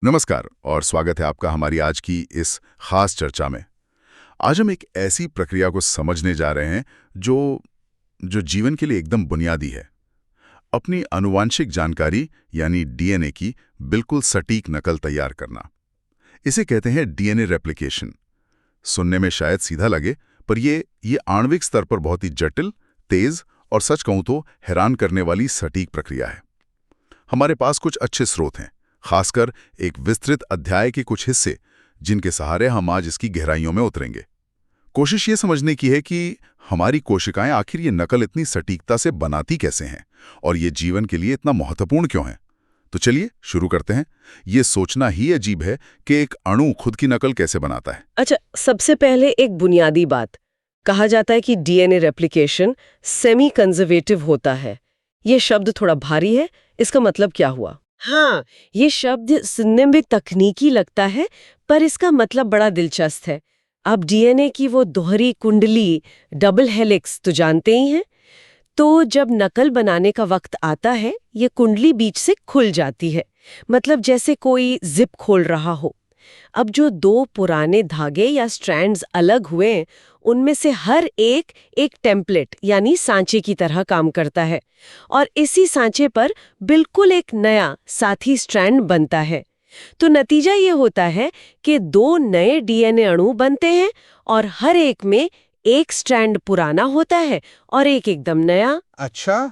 नमस्कार और स्वागत है आपका हमारी आज की इस खास चर्चा में। आज हम एक ऐसी प्रक्रिया को समझने जा रहे हैं जो जो जीवन के लिए एकदम बुनियादी है। अपनी आनुवांशिक जानकारी यानी डीएनए की बिल्कुल सटीक नकल तैयार करना। इसे कहते हैं डीएनए रेप्लिकेशन। सुनने में शायद सीधा लगे, पर ये आणविक स्तर पर बहुत ही जटिल, तेज और सच कहूं तो हैरान करने वाली सटीक प्रक्रिया है। हमारे पास कुछ अच्छे स्रोत हैं, खासकर एक विस्तृत अध्याय के कुछ हिस्से, जिनके सहारे हम आज इसकी गहराइयों में उतरेंगे। कोशिश ये समझने की है कि हमारी कोशिकाएं आखिर ये नकल इतनी सटीकता से बनाती कैसे हैं और ये जीवन के लिए इतना महत्वपूर्ण क्यों है। तो चलिए शुरू करते हैं। ये सोचना ही अजीब है कि एक अणु खुद की नकल कैसे बनाता है। अच्छा, सबसे पहले एक बुनियादी बात। कहा जाता है कि डीएनए रेप्लिकेशन सेमी कंजर्वेटिव होता है। ये शब्द थोड़ा भारी है, इसका मतलब क्या हुआ? हाँ, ये शब्द सुनने में तकनीकी लगता है, पर इसका मतलब बड़ा दिलचस्प है। आप डीएनए की वो दोहरी कुंडली, डबल हेलिक्स तो जानते ही हैं। तो जब नकल बनाने का वक्त आता है, ये कुंडली बीच से खुल जाती है, मतलब जैसे कोई जिप खोल रहा हो। अब जो दो पुराने धागे या स्ट्रैंड्स अलग हुए, उनमें से हर एक एक टेम्पलेट यानी सांचे की तरह काम करता है और इसी सांचे पर बिल्कुल एक नया साथी स्ट्रैंड बनता है। तो नतीजा ये होता है कि दो नए डीएनए अणु बनते हैं और हर एक में एक स्ट्रैंड पुराना होता है और एक एकदम नया। अच्छा,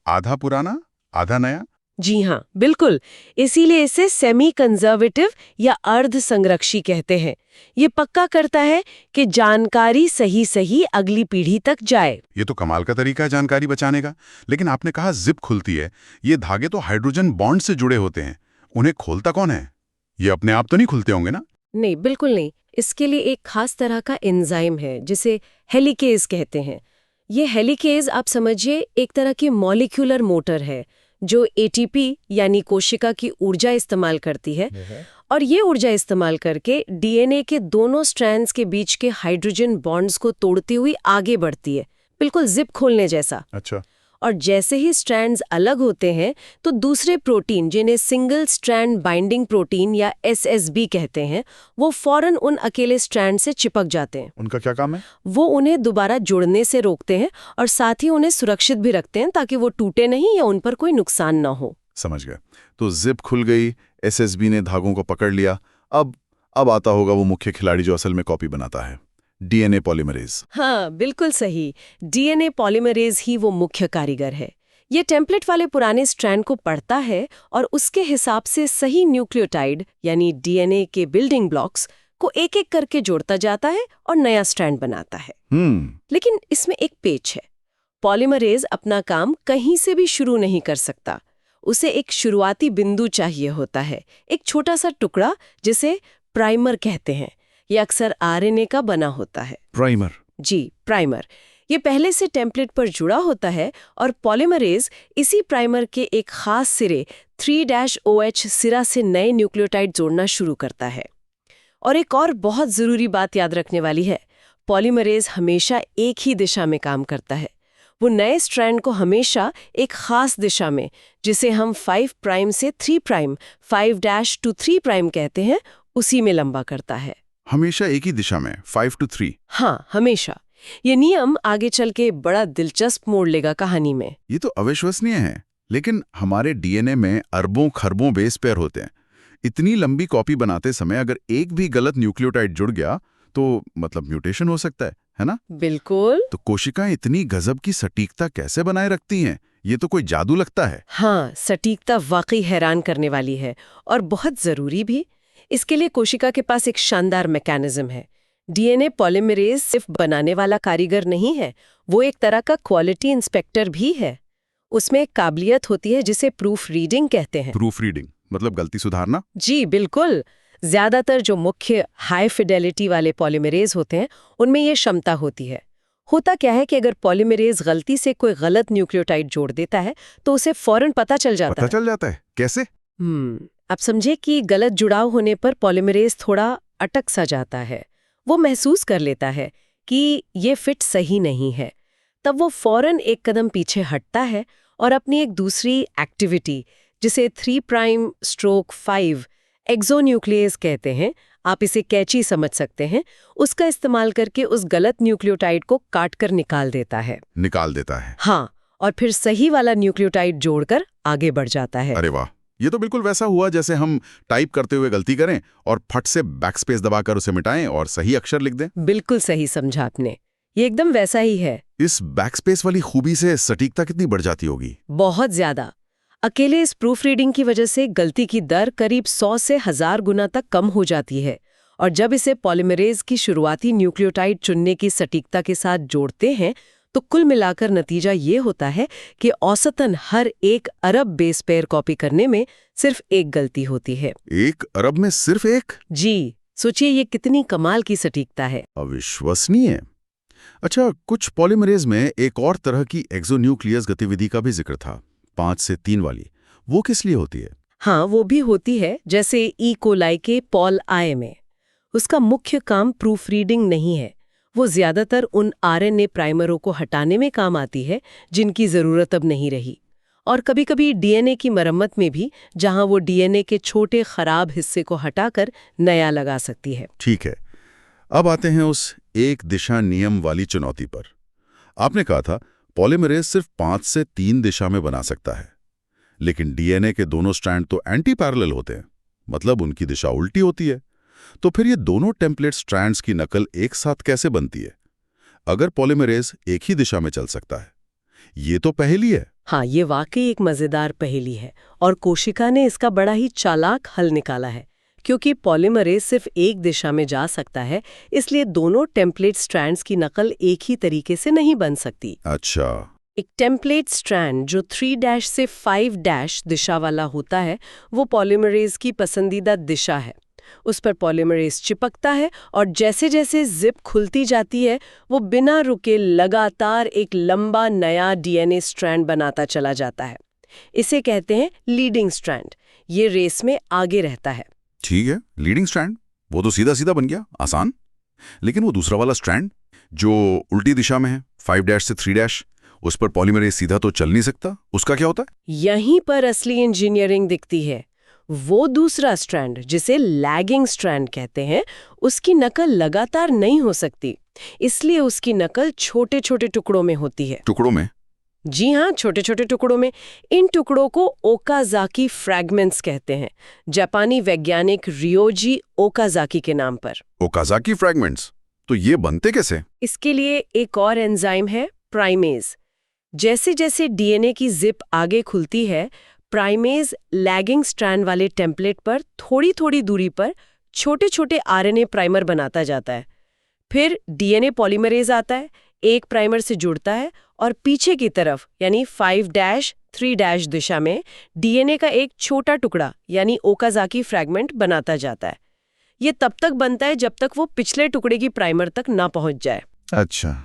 आधा पुराना आधा नया। जी हाँ, बिल्कुल। इसीलिए इसे सेमी कंजर्वेटिव या अर्ध संरक्षी कहते हैं। ये पक्का करता है कि जानकारी सही सही अगली पीढ़ी तक जाए। ये तो कमाल का तरीका है जानकारी बचाने का। लेकिन आपने कहा जिप खुलती है। ये धागे तो हाइड्रोजन बॉन्ड से जुड़े होते हैं, उन्हें खोलता कौन है? ये अपने आप तो नहीं खुलते होंगे ना? नहीं, बिल्कुल नहीं। इसके लिए एक खास तरह का एंजाइम है जिसे हेलिकेज कहते हैं। ये हेलिकेज आप समझिए एक तरह की मॉलिक्यूलर मोटर है जो एटीपी यानी कोशिका की ऊर्जा इस्तेमाल करती है और ये ऊर्जा इस्तेमाल करके डीएनए के दोनों स्ट्रैंड्स के बीच के हाइड्रोजन बॉन्ड्स को तोड़ती हुई आगे बढ़ती है, बिल्कुल जिप खोलने जैसा। अच्छा। और जैसे ही स्ट्रैंड्स अलग होते हैं तो दूसरे प्रोटीन, जिन्हें सिंगल स्ट्रैंड बाइंडिंग प्रोटीन या एसएसबी कहते हैं, वो फौरन उन अकेले स्ट्रैंड से चिपक जाते हैं। उनका क्या काम है? वो उन्हें दोबारा जुड़ने से रोकते हैं और साथ ही उन्हें सुरक्षित भी रखते हैं ताकि वो टूटे नहीं या उन पर कोई नुकसान ना हो। समझ गए। तो जिप खुल गई, एसएसबी ने धागों को पकड़ लिया। अब आता होगा वो मुख्य खिलाड़ी जो असल में कॉपी बनाता है, डीएनए पॉलीमरेज। हाँ, बिल्कुल सही। डीएनए पॉलीमरेज ही वो मुख्य कारीगर है। ये टेम्पलेट वाले पुराने स्ट्रैंड को पढ़ता है और उसके हिसाब से सही न्यूक्लियोटाइड यानी डीएनए के बिल्डिंग ब्लॉक्स को एक एक करके जोड़ता जाता है और नया स्ट्रैंड बनाता है। लेकिन इसमें एक पेच है। पॉलीमरेज अपना काम कहीं से भी शुरू नहीं कर सकता। उसे एक शुरुआती बिंदु चाहिए होता है, एक छोटा सा टुकड़ा जिसे प्राइमर कहते हैं। ये अक्सर आरएनए का बना होता है। प्राइमर? जी, प्राइमर। ये पहले से टेम्पलेट पर जुड़ा होता है और पॉलीमरेज इसी प्राइमर के एक खास सिरे 3-OH सिरा से नए न्यूक्लियोटाइड जोड़ना शुरू करता है। और एक और बहुत ज़रूरी बात याद रखने वाली है, पॉलीमरेज हमेशा एक ही दिशा में काम करता है। वो नए स्ट्रैंड को हमेशा एक खास दिशा में, जिसे हम 5 प्राइम से 3 प्राइम, 5' to 3 प्राइम कहते हैं, उसी में लंबा करता है। हमेशा एक ही दिशा में, 5 to 3? हाँ, हमेशा। ये नियम आगे चल के बड़ा दिलचस्प मोड़ लेगा कहानी में। ये तो अविश्वसनीय है। लेकिन हमारे डीएनए में अरबों खरबों बेस पेयर होते हैं। इतनी लंबी कॉपी बनाते समय अगर एक भी गलत न्यूक्लियोटाइड जुड़ गया तो मतलब म्यूटेशन हो सकता है ना? बिल्कुल। तो कोशिकाएं इतनी गजब की सटीकता कैसे बनाए रखती हैं? ये तो कोई जादू लगता है। हाँ, सटीकता वाकई हैरान करने वाली है और बहुत जरूरी भी। इसके लिए कोशिका के पास एक शानदार मैकेनिज्म है। डीएनए पॉलीमरेज सिर्फ बनाने वाला कारीगर नहीं है, वो एक तरह का क्वालिटी इंस्पेक्टर भी है। उसमें एक काबिलियत होती है जिसे प्रूफ रीडिंग कहते हैं। प्रूफ रीडिंग मतलब गलती सुधारना? जी बिल्कुल। ज्यादातर जो मुख्य हाई फिडेलिटी वाले पॉलीमरेज होते हैं, उनमें ये क्षमता होती है। होता क्या है कि अगर पॉलीमरेज गलती से कोई गलत न्यूक्लियोटाइड जोड़ देता है तो उसे फौरन पता चल जाता है। पता चल जाता है? कैसे? आप समझे कि गलत जुड़ाव होने पर पॉलीमरेज थोड़ा अटक सा जाता है। वो महसूस कर लेता है कि ये फिट सही नहीं है। तब वो फौरन एक कदम पीछे हटता है और अपनी एक दूसरी एक्टिविटी, जिसे 3'5 एक्सोन्यूक्लियस कहते हैं, आप इसे कैची समझ सकते हैं, उसका इस्तेमाल करके उस गलत न्यूक्लियोटाइड को काट कर निकाल देता है। निकाल देता है। हाँ, और फिर सही वाला न्यूक्लियोटाइड जोड़कर आगे बढ़ जाता है। अरे वाह, ये तो बिल्कुल वैसा हुआ जैसे हम टाइप करते हुए गलती करें और फट से बैकस्पेस दबाकर उसे मिटाएं और सही अक्षर लिख दें। बिल्कुल सही समझा आपने, ये एकदम वैसा ही है। इस बैकस्पेस वाली खूबी से सटीकता कितनी बढ़ जाती होगी? बहुत ज्यादा। अकेले इस प्रूफ रीडिंग की वजह से गलती की दर करीब 100 से 1000 गुना तक कम हो जाती है। और जब इसे पॉलीमरेज की शुरुआती न्यूक्लियोटाइड चुनने की सटीकता के साथ जोड़ते हैं तो कुल मिलाकर नतीजा ये होता है कि औसतन हर 1 अरब बेस पेयर कॉपी करने में सिर्फ एक गलती होती है। 1 अरब में सिर्फ एक? जी, सोचिए ये कितनी कमाल की सटीकता है। अविश्वसनीय। अच्छा, कुछ पॉलीमरेज में एक और तरह की एक्सोन्यूक्लियस गतिविधि का भी जिक्र था, 5 से 3 वाली। वो किस लिए होती है? हाँ, वो भी होती है, जैसे ई कोलाई के पॉल आई में। उसका मुख्य काम प्रूफ रीडिंग नहीं है, वो ज्यादातर उन आरएनए प्राइमरों को हटाने में काम आती है जिनकी जरूरत अब नहीं रही, और कभी-कभी डीएनए की मरम्मत में भी, जहां वो डीएनए के छोटे खराब हिस्से को हटाकर नया लगा सकती है। ठीक है, अब आते हैं उस एक दिशा नियम वाली चुनौती पर। आपने कहा था पॉलीमरेज सिर्फ 5 से 3 दिशा में बना सकता है, लेकिन डीएनए के दोनों स्ट्रैंड तो एंटी पैरेलल होते हैं, मतलब उनकी दिशा उल्टी होती है। तो फिर ये दोनों टेम्पलेट स्ट्रैंड्स की नकल एक साथ कैसे बनती है, अगर पॉलीमरेज एक ही दिशा में चल सकता है? ये तो पहेली है। हाँ, ये वाकई एक मजेदार पहेली है, और कोशिका ने इसका बड़ा ही चालाक हल निकाला है। क्योंकि पॉलीमरेज सिर्फ एक दिशा में जा सकता है, इसलिए दोनों टेम्पलेट स्ट्रैंड्स की नकल एक ही तरीके से नहीं बन सकती। अच्छा। एक टेम्पलेट स्ट्रैंड जो 3' से 5' दिशा वाला होता है, वो पॉलीमरेज की पसंदीदा दिशा है। उस पर पॉलीमरेज चिपकता है और जैसे जैसे जिप खुलती जाती है, वो बिना रुके लगातार एक लंबा नया डीएनए स्ट्रैंड बनाता चला जाता है। इसे कहते हैं लीडिंग स्ट्रैंड। ये रेस में आगे रहता है। ठीक है, लीडिंग स्ट्रैंड, वो तो सीधा सीधा बन गया, आसान। लेकिन वो दूसरा वाला स्ट्रैंड जो उल्टी दिशा में है, 5' से 3', उस पर पॉलीमरेज सीधा तो चल नहीं सकता, उसका क्या होता है? यहीं पर असली इंजीनियरिंग दिखती है। वो दूसरा स्ट्रैंड, जिसे लैगिंग स्ट्रैंड कहते हैं, उसकी नकल लगातार नहीं हो सकती, इसलिए उसकी नकल छोटे छोटे टुकड़ों में होती है। टुकड़ों में? जी हाँ, छोटे छोटे टुकड़ों में। इन टुकड़ों को ओकाजाकी फ्रैगमेंट्स कहते हैं, जापानी वैज्ञानिक रियोजी ओकाजाकी के नाम पर। Okazaki fragments? तो ये बनते कैसे? इसके लिए एक और एंजाइम है, प्राइमेज। जैसे जैसे डीएनए की जिप आगे खुलती है, प्राइमेज लैगिंग स्ट्रैंड वाले टेम्पलेट पर थोड़ी थोड़ी दूरी पर छोटे छोटे आरएनए प्राइमर बनाता जाता है। फिर डीएनए पॉलीमरेज आता है, एक प्राइमर से जुड़ता है, और पीछे की तरफ यानी 5' 3' दिशा में डीएनए का एक छोटा टुकड़ा यानी ओकाजाकी फ्रैगमेंट बनाता जाता है। ये तब तक बनता है जब तक वो पिछले टुकड़े की प्राइमर तक ना पहुंच जाए। अच्छा।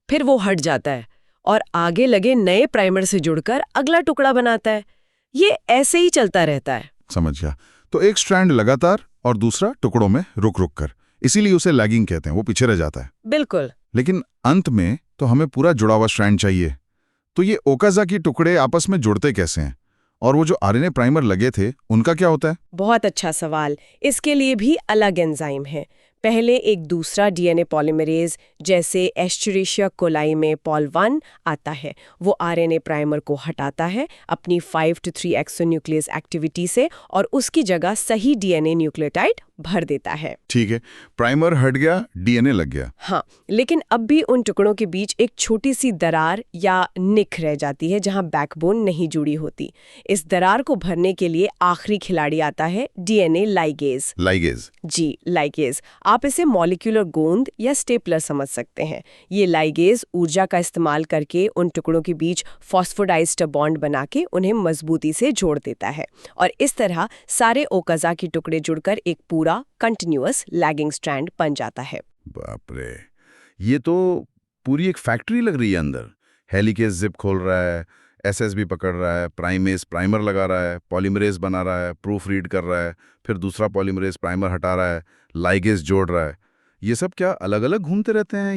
फिर वो हट जाता है और आगे लगे नए प्राइमर से जुड़कर अगला टुकड़ा बनाता है। ये ऐसे ही चलता रहता है। समझ गया। तो एक स्ट्रैंड लगातार और दूसरा टुकड़ों में रुक रुक कर, इसीलिए उसे लैगिंग कहते हैं, वो पीछे रह जाता है। बिल्कुल। लेकिन अंत में तो हमें पूरा जुड़ा हुआ स्ट्रैंड चाहिए। तो ये ओकाजाकी टुकड़े आपस में जुड़ते कैसे हैं? और वो जो आरएनए प्राइमर लगे थे, उनका क्या होता है? बहुत अच्छा सवाल। इसके लिए भी अलग एंजाइम है। पहले एक दूसरा डीएनए पॉलीमरेज, जैसे एस्चेरिशिया कोलाई में पॉल 1 आता है। वो आरएनए प्राइमर को हटाता है अपनी 5 to 3 एक्सोन्यूक्लियस एक्टिविटी से, और उसकी जगह सही डीएनए न्यूक्लियोटाइड भर देता है। ठीक है, प्राइमर हट गया, डीएनए लग गया। हाँ, लेकिन अब भी उन टुकड़ों के बीच एक छोटी सी दरार या निक रह जाती है जहां बैकबोन नहीं जुड़ी होती। इस दरार को भरने के लिए आखिरी खिलाड़ी आता है, डीएनए लाइगेज। लाइगेज? जी, लाइगेज। आप इसे मॉलिक्यूलर गोंद या स्टेपलर समझ सकते हैं। ये लाइगेज ऊर्जा का इस्तेमाल करके उन टुकड़ों के बीच फॉस्फोडाइस्टर बॉन्ड बना के उन्हें मजबूती से जोड़ देता है, और इस तरह सारे ओकाजाकी टुकड़े जुड़कर एक पूरा कंटिन्यूअस लैगिंग स्ट्रैंड बन जाता है। बाप रे, ये तो पूरी एक फैक्ट्री लग रही है अंदर। हेलिकेज जिप खोल रहा है, एसएसबी पकड़ रहा है, प्राइमेज प्राइमर लगा रहा है, पॉलीमरेज बना रहा है, प्रूफ रीड कर रहा है, फिर दूसरा पॉलीमरेज प्राइमर हटा रहा है, लाइगेज जोड़ रहा है। ये सब क्या अलग अलग घूमते रहते हैं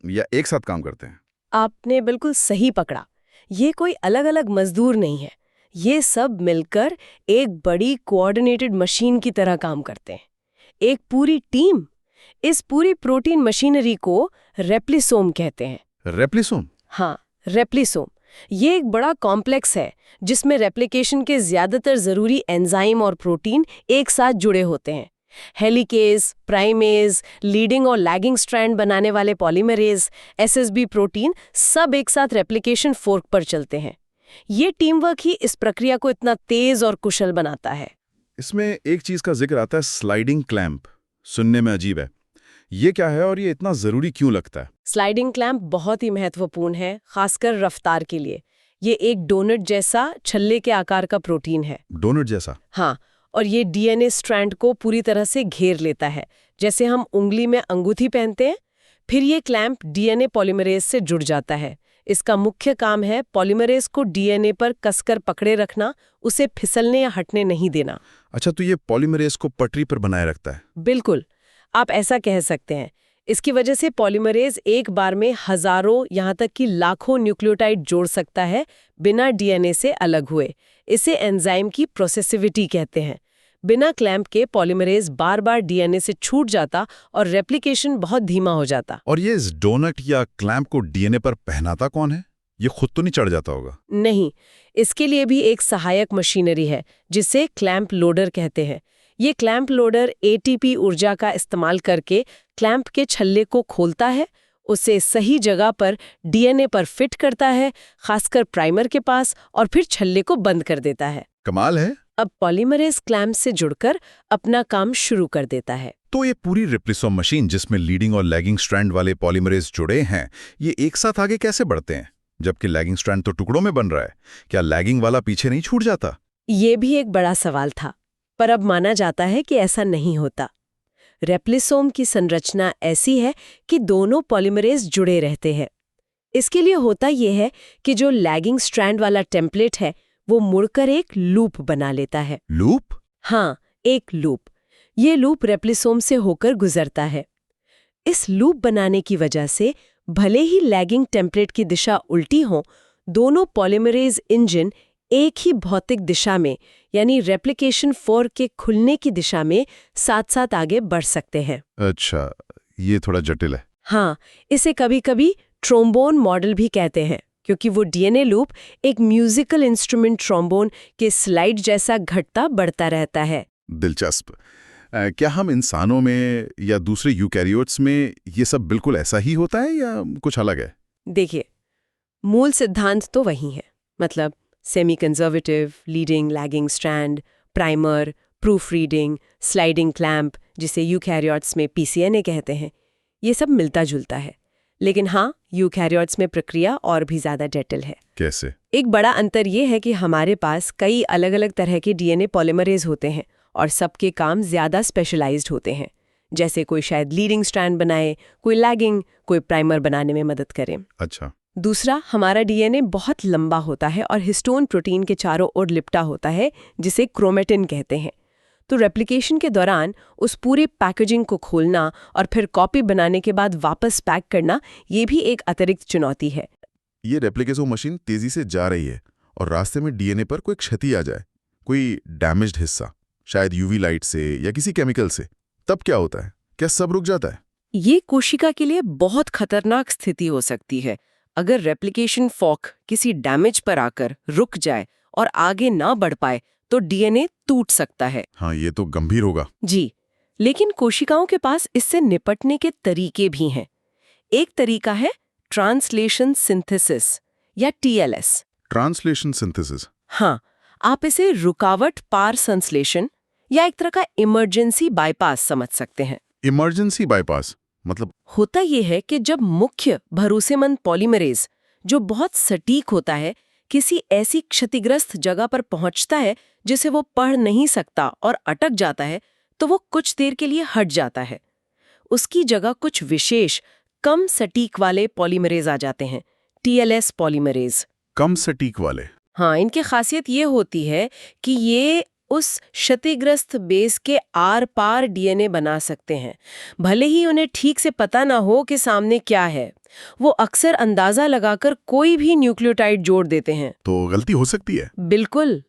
या एक साथ काम करते हैं? आपने बिल्कुल सही पकड़ा। ये कोई अलग अलग मजदूर नहीं है, ये सब मिलकर एक बड़ी कोऑर्डिनेटेड मशीन की तरह काम करते हैं, एक पूरी टीम। इस पूरी प्रोटीन मशीनरी को रेप्लिसोम कहते हैं। रेप्लिसोम? हाँ, रेप्लिसोम। ये एक बड़ा कॉम्प्लेक्स है जिसमें रेप्लिकेशन के ज्यादातर जरूरी एंजाइम और प्रोटीन एक साथ जुड़े होते हैं। हेलिकेज, प्राइमेज, लीडिंग और लैगिंग स्ट्रैंड बनाने वाले पॉलीमरेज, एसएसबी प्रोटीन सब एक साथ रेप्लिकेशन फोर्क पर चलते हैं। ये टीम वर्क ही इस प्रक्रिया को इतना तेज और कुशल बनाता है। इसमें एक चीज का जिक्र आता है, स्लाइडिंग क्लैंप। सुनने में अजीब है। ये क्या है और ये इतना जरूरी क्यों लगता है? स्लाइडिंग क्लैंप बहुत ही महत्वपूर्ण है, खासकर रफ्तार के लिए। ये एक डोनट जैसा छल्ले के आकार का प्रोटीन है। डोनट जैसा? हाँ, और ये डीएनए स्ट्रैंड को पूरी तरह से घेर लेता है, जैसे हम उंगली में अंगूठी पहनते हैं। फिर ये क्लैंप डीएनए पॉलीमरेज से जुड़ जाता है। इसका मुख्य काम है पॉलीमरेज को डीएनए पर कसकर पकड़े रखना, उसे फिसलने या हटने नहीं देना। अच्छा, तो ये पॉलीमरेज को पटरी पर बनाए रखता है? बिल्कुल, आप ऐसा कह सकते हैं। इसकी वजह से पॉलीमरेज एक बार में हजारों, यहाँ तक कि लाखों न्यूक्लियोटाइड जोड़ सकता है बिना डीएनए से अलग हुए। इसे एंजाइम की प्रोसेसिविटी कहते हैं। बिना क्लैंप के पॉलीमरेज बार बार डीएनए से छूट जाता और रेप्लिकेशन बहुत धीमा हो जाता। और ये इस डोनट या क्लैंप को डीएनए पर पहनाता कौन है? ये खुद तो नहीं चढ़ जाता होगा? नहीं, इसके लिए भी एक सहायक मशीनरी है जिसे क्लैंप लोडर कहते हैं। ये क्लैंप लोडर एटीपी ऊर्जा का इस्तेमाल करके क्लैंप के छल्ले को खोलता है, उसे सही जगह पर डीएनए पर फिट करता है, खासकर प्राइमर के पास, और फिर छल्ले को बंद कर देता है। कमाल है। अब पॉलीमरेज क्लैंप से जुड़कर अपना काम शुरू कर देता है। तो ये पूरी रेप्लिसोम मशीन जिसमें लीडिंग और लैगिंग स्ट्रैंड वाले पॉलीमरेज जुड़े हैं, ये एक साथ आगे कैसे बढ़ते हैं? जबकि लैगिंग स्ट्रैंड तो टुकड़ों में बन रहा है, क्या लैगिंग वाला पीछे नहीं छूट जाता? ये भी एक बड़ा सवाल था, पर अब माना जाता है कि ऐसा नहीं होता। रेप्लिसोम की संरचना ऐसी है कि दोनों पॉलीमरेज जुड़े रहते हैं। इसके लिए होता यह है कि जो लैगिंग स्ट्रैंड वाला टेम्पलेट है वो मुड़कर एक लूप बना लेता है। लूप? हाँ, एक लूप। ये लूप रेप्लिसोम से होकर गुजरता है। इस लूप बनाने की वजह से भले ही लैगिंग टेम्पलेट की दिशा उल्टी हो, दोनों पॉलीमरेज इंजन एक ही भौतिक दिशा में, यानी रेप्लिकेशन फोर्क के खुलने की दिशा में साथ साथ आगे बढ़ सकते हैं। अच्छा, ये थोड़ा जटिल है। हाँ, इसे कभी-कभी ट्रोम्बोन मॉडल भी कहते हैं, क्योंकि वो डीएनए लूप एक म्यूजिकल इंस्ट्रूमेंट ट्रोम्बोन के स्लाइड जैसा घटता बढ़ता रहता है। दिलचस्प। क्या हम इंसानों में या दूसरे यूकैरियोट्स में ये सब बिल्कुल ऐसा ही होता है या कुछ अलग है? देखिए, मूल सिद्धांत तो वही है। मतलब semi conservative, leading, lagging strand, primer, proof reading, sliding clamp, जिसे यूकैरियोट्स में पीसीएनए कहते हैं, ये सब मिलता जुलता है। लेकिन हाँ, यूकैरियोट्स में प्रक्रिया और भी ज्यादा जटिल है। कैसे? एक बड़ा अंतर ये है कि हमारे पास कई अलग अलग तरह के डीएनए पॉलीमरेज होते हैं और सबके काम ज्यादा स्पेशलाइज्ड होते हैं। जैसे कोई शायद लीडिंग स्ट्रैंड बनाए, कोई लैगिंग, कोई प्राइमर बनाने में मदद करे। अच्छा। दूसरा, हमारा डीएनए बहुत लंबा होता है और हिस्टोन प्रोटीन के चारों ओर लिपटा होता है, जिसे क्रोमेटिन कहते हैं। तो रेप्लिकेशन के दौरान उस पूरे पैकेजिंग को खोलना और फिर कॉपी बनाने के बाद वापस पैक करना, ये भी एक अतिरिक्त चुनौती है। ये रेप्लिकेशन मशीन तेजी से जा रही है और रास्ते में डीएनए पर कोई क्षति आ जाए, कोई डैमेज्ड हिस्सा, शायद यूवी लाइट से या किसी केमिकल से, तब क्या होता है? क्या सब रुक जाता है? ये कोशिका के लिए बहुत खतरनाक स्थिति हो सकती है। अगर रेप्लिकेशन फॉर्क किसी डैमेज पर आकर रुक जाए और आगे ना बढ़ पाए तो डीएनए टूट सकता है। हाँ, ये तो गंभीर होगा। जी, लेकिन कोशिकाओं के पास इससे निपटने के तरीके भी हैं। एक तरीका है ट्रांसलेशन सिंथेसिस या टीएलएस। Translation synthesis? हाँ, आप इसे रुकावट पार संश्लेषण या एक तरह का इमरजेंसी बाईपास समझ सकते हैं। इमरजेंसी बाईपास मतलब? होता यह है कि जब मुख्य भरोसेमंद पॉलीमरेज, जो बहुत सटीक होता है, किसी ऐसी क्षतिग्रस्त जगह पर पहुंचता है जिसे वो पढ़ नहीं सकता और अटक जाता है, तो वो कुछ देर के लिए हट जाता है। उसकी जगह कुछ विशेष कम सटीक वाले पॉलीमरेज आ जाते हैं, टीएलएस पॉलीमरेज। कम सटीक वाले? हाँ, इनकी खासियत ये होती है कि ये उस क्षतिग्रस्त बेस के आर पार डीएनए बना सकते हैं, भले ही उन्हें ठीक से पता ना हो कि सामने क्या है। वो अक्सर अंदाजा लगाकर कोई भी न्यूक्लियोटाइड जोड़ देते हैं। तो गलती हो सकती है। बिल्कुल,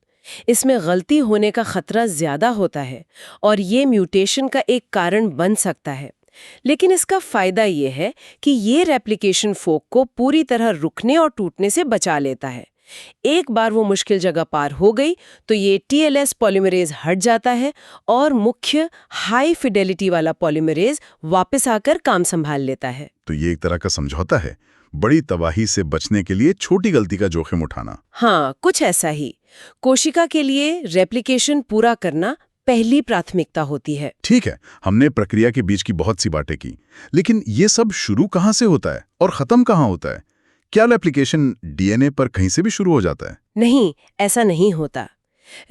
इसमें गलती होने का खतरा ज्यादा होता है और ये म्यूटेशन का एक कारण बन सकता है। लेकिन इसका फायदा ये है कि ये रेप्लिकेशन फोक को पूरी तरह रुकने और टूटने से बचा लेता है। एक बार वो मुश्किल जगह पार हो गई तो ये टीएलएस पॉलीमरेज हट जाता है और मुख्य हाई फिडेलिटी वाला पॉलीमरेज वापस आकर काम संभाल लेता है। तो ये एक तरह का समझौता है, बड़ी तबाही से बचने के लिए छोटी गलती का जोखिम उठाना। हाँ, कुछ ऐसा ही। कोशिका के लिए रेप्लिकेशन पूरा करना पहली प्राथमिकता होती है। ठीक है, हमने प्रक्रिया के बीच की बहुत सी बातें की, लेकिन ये सब शुरू कहाँ से होता है और खत्म कहाँ होता है? क्या रेप्लिकेशन डीएनए पर कहीं से भी शुरू हो जाता है? नहीं, ऐसा नहीं होता।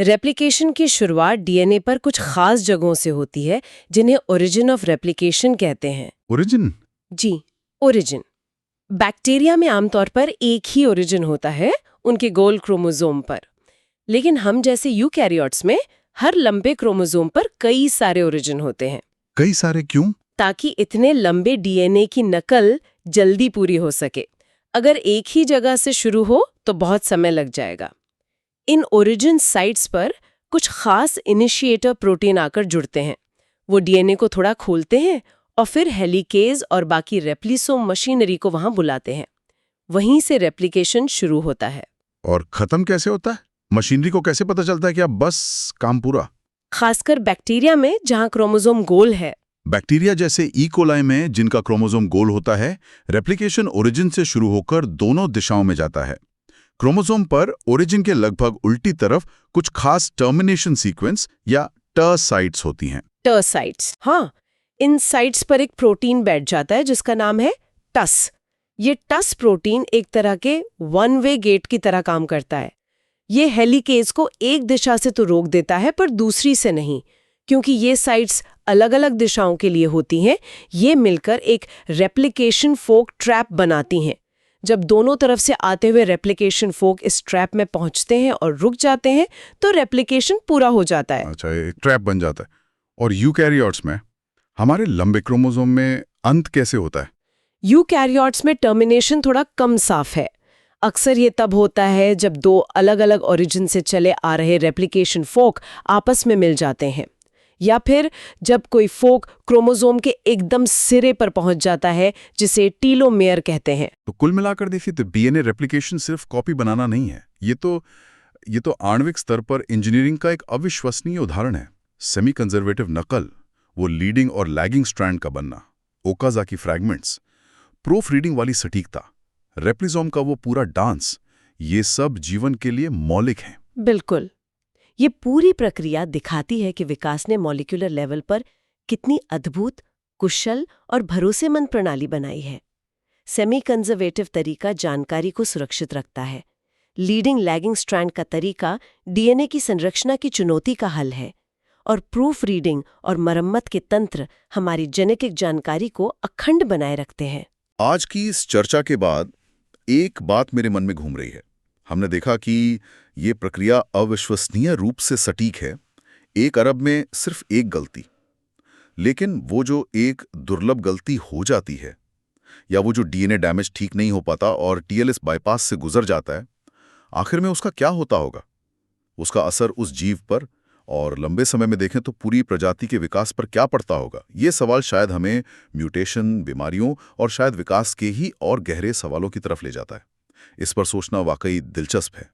रेप्लिकेशन की शुरुआत डीएनए पर कुछ खास जगहों से होती है, जिन्हें ओरिजिन ऑफ रेप्लिकेशन कहते हैं। ओरिजिन? जी, ओरिजिन। बैक्टीरिया में आमतौर पर एक ही ओरिजिन होता है, उनके गोल क्रोमोसोम पर। लेकिन हम जैसे यूकैरियोट्स में हर लंबे क्रोमोसोम पर कई सारे ओरिजिन होते हैं। कई सारे क्यों? ताकि इतने लंबे डीएनए की नकल जल्दी पूरी हो सके। अगर एक ही जगह से शुरू हो तो बहुत समय लग जाएगा। इन ओरिजिन साइट्स पर कुछ खास इनिशिएटर प्रोटीन आकर जुड़ते हैं। वो डीएनए को थोड़ा खोलते हैं और फिर हेलिकेज और बाकी रेप्लिसोम मशीनरी को वहां बुलाते हैं। वहीं से रेप्लिकेशन शुरू होता है। और खत्म कैसे होता है? मशीनरी को कैसे पता चलता है कि अब बस काम पूरा? खासकर बैक्टीरिया में जहां क्रोमोसोम गोल है। बैक्टीरिया जैसे ई कोलाई में जिनका क्रोमोसोम गोल होता है, रेप्लिकेशन ओरिजिन से शुरू होकर दोनों दिशाओं में जाता है। क्रोमोसोम पर ओरिजिन के लगभग उल्टी तरफ कुछ खास टर्मिनेशन सीक्वेंस या ट साइट्स होती हैं। ट साइट्स, हाँ। इन साइट्स पर एक प्रोटीन बैठ जाता है जिसका नाम है टस। ये टस प्रोटीन एक तरह के वन वे गेट की तरह काम करता है। ये हेलिकेज को एक दिशा से तो रोक देता है पर दूसरी से नहीं, क्योंकि ये साइट्स अलग अलग दिशाओं के लिए होती हैं। ये मिलकर एक रेप्लिकेशन फोक ट्रैप बनाती हैं। जब दोनों तरफ से आते हुए रेप्लिकेशन फोक इस ट्रैप में पहुंचते हैं और रुक जाते हैं तो रेप्लिकेशन पूरा हो जाता है। अच्छा, एक ट्रैप बन जाता है। और यूकैरियोट्स में हमारे लंबे क्रोमोसोम में अंत कैसे होता है? यूकैरियोट्स में टर्मिनेशन थोड़ा कम साफ है। अक्सर ये तब होता है जब दो अलग अलग ओरिजिन से चले आ रहे रेप्लिकेशन फोक आपस में मिल जाते हैं, या फिर जब कोई फोक क्रोमोसोम के एकदम सिरे पर पहुंच जाता है, जिसे टीलोमेयर कहते हैं। तो कुल मिलाकर देखिए तो डीएनए रेप्लिकेशन सिर्फ कॉपी बनाना नहीं है, ये तो आणविक स्तर पर इंजीनियरिंग का एक अविश्वसनीय उदाहरण है। सेमी कंजर्वेटिव नकल, वो लीडिंग और लैगिंग स्ट्रैंड का बनना, ओकाज़ाकी फ्रैगमेंट्स, प्रूफ रीडिंग वाली सटीकता, रेप्लिसोम का वो पूरा डांस, ये सब जीवन के लिए मौलिक है। बिल्कुल। ये पूरी प्रक्रिया दिखाती है कि विकास ने मॉलिक्यूलर लेवल पर कितनी अद्भुत, कुशल और भरोसेमंद प्रणाली बनाई है। सेमी कंजर्वेटिव तरीका जानकारी को सुरक्षित रखता है। लीडिंग लैगिंग स्ट्रैंड का तरीका डीएनए की संरचना की चुनौती का हल है। और प्रूफ रीडिंग और मरम्मत के तंत्र हमारी जेनेटिक जानकारी को अखंड बनाए रखते हैं। आज की इस चर्चा के बाद एक बात मेरे मन में घूम रही है। हमने देखा कि ये प्रक्रिया अविश्वसनीय रूप से सटीक है, 1 अरब में सिर्फ एक गलती। लेकिन वो जो एक दुर्लभ गलती हो जाती है, या वो जो डीएनए डैमेज ठीक नहीं हो पाता और टीएलएस बाईपास से गुजर जाता है, आखिर में उसका क्या होता होगा? उसका असर उस जीव पर और लंबे समय में देखें तो पूरी प्रजाति के विकास पर क्या पड़ता होगा? ये सवाल शायद हमें म्यूटेशन, बीमारियों और शायद विकास के ही और गहरे सवालों की तरफ ले जाता है। इस पर सोचना वाकई दिलचस्प है।